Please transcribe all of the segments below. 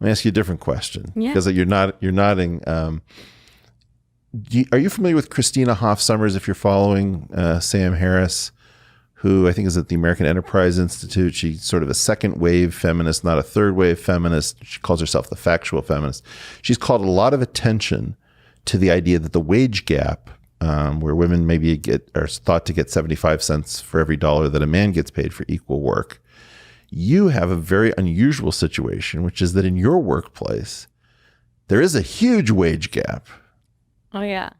Let me ask you a different question. Yeah. Because you're nodding. Are you familiar with Christina Hoff Sommers? If you're following Sam Harris, who I think is at the American Enterprise Institute. She's sort of a second wave feminist, not a third wave feminist. She calls herself the factual feminist. She's called a lot of attention to the idea that the wage gap, where women maybe are thought to get 75 cents for every dollar that a man gets paid for equal work. You have a very unusual situation, which is that in your workplace, there is a huge wage gap. Oh, yeah.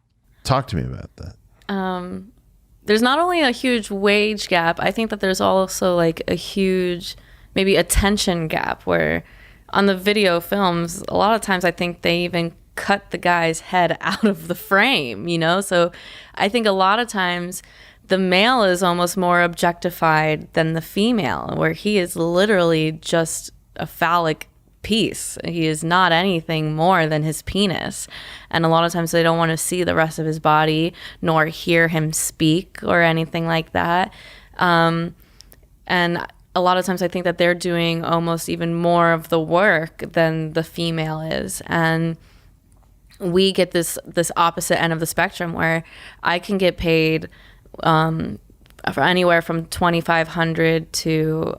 Talk to me about that. There's not only a huge wage gap, I think that there's also like a huge maybe attention gap where on the video films, a lot of times I think they even cut the guy's head out of the frame, you know? So I think a lot of times the male is almost more objectified than the female, where he is literally just a phallic piece. He is not anything more than his penis. And a lot of times they don't want to see the rest of his body nor hear him speak or anything like that. And a lot of times I think that they're doing almost even more of the work than the female is. And we get this opposite end of the spectrum where I can get paid for anywhere from $2,500 to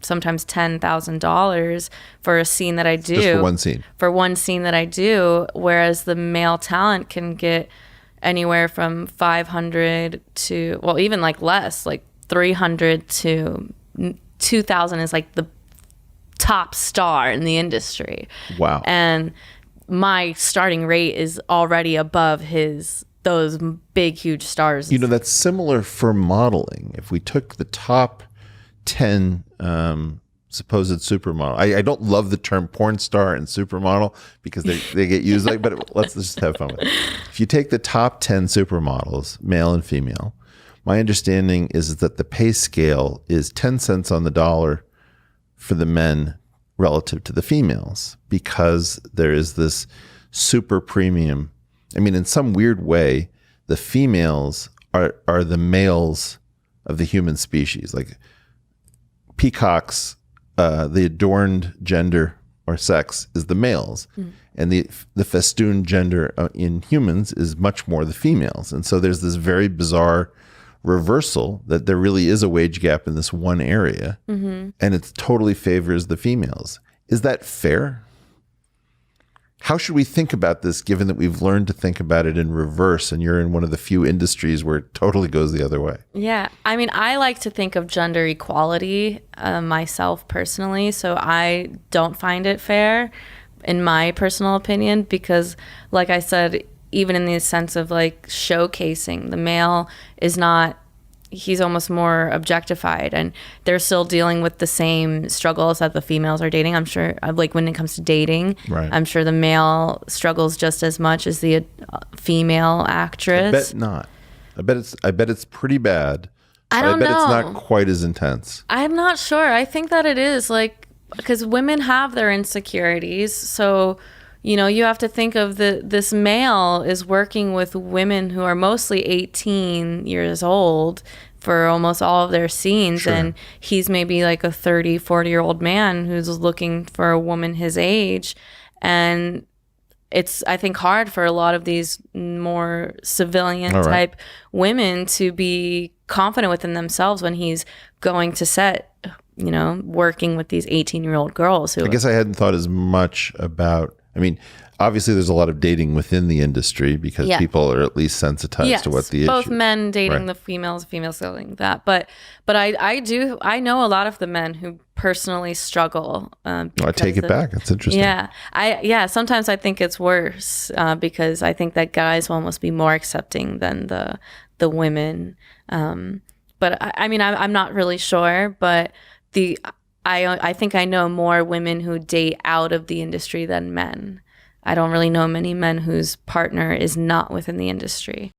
sometimes $10,000 for a scene that I do. Just for one scene. For one scene that I do, whereas the male talent can get anywhere from $500 to, well, even like less, like $300 to $2,000 is like the top star in the industry. Wow. And my starting rate is already above those big, huge stars. You know, that's similar for modeling. If we took the top 10 supposed supermodel. I don't love the term porn star and supermodel because they get used like, but let's just have fun with it. If you take the top 10 supermodels, male and female, my understanding is that the pay scale is 10 cents on the dollar for the men relative to the females because there is this super premium. I mean, in some weird way, the females are the males of the human species. Like peacocks, the adorned gender or sex is the males, and the festooned gender in humans is much more the females. And so there's this very bizarre reversal that there really is a wage gap in this one area, and it totally favors the females. Is that fair? How should we think about this, given that we've learned to think about it in reverse, and you're in one of the few industries where it totally goes the other way? Yeah. I mean, I like to think of gender equality myself personally, so I don't find it fair, in my personal opinion, because like I said, even in the sense of like showcasing, the male is not, he's almost more objectified, and they're still dealing with the same struggles that the females are dating. I'm sure, like when it comes to dating, right. I'm sure the male struggles just as much as the female actress. I bet not. I bet it's pretty bad. I don't know. I bet it's not quite as intense. I'm not sure. I think that it is, like, because women have their insecurities, so you know, you have to think of this male is working with women who are mostly 18 years old for almost all of their scenes. Sure. And he's maybe like a 30, 40-year-old man who's looking for a woman his age. And it's, I think, hard for a lot of these more civilian type women to be confident within themselves when he's going to set, you know, working with these 18-year-old girls. I guess I hadn't thought as much about, I mean, obviously there's a lot of dating within the industry because people are at least sensitized to what the issue is. Both men dating the females dating that. But I know a lot of the men who personally struggle. I take it back. That's interesting. Yeah. Sometimes I think it's worse because I think that guys will almost be more accepting than the women. But I mean, I'm not really sure, but I think I know more women who date out of the industry than men. I don't really know many men whose partner is not within the industry.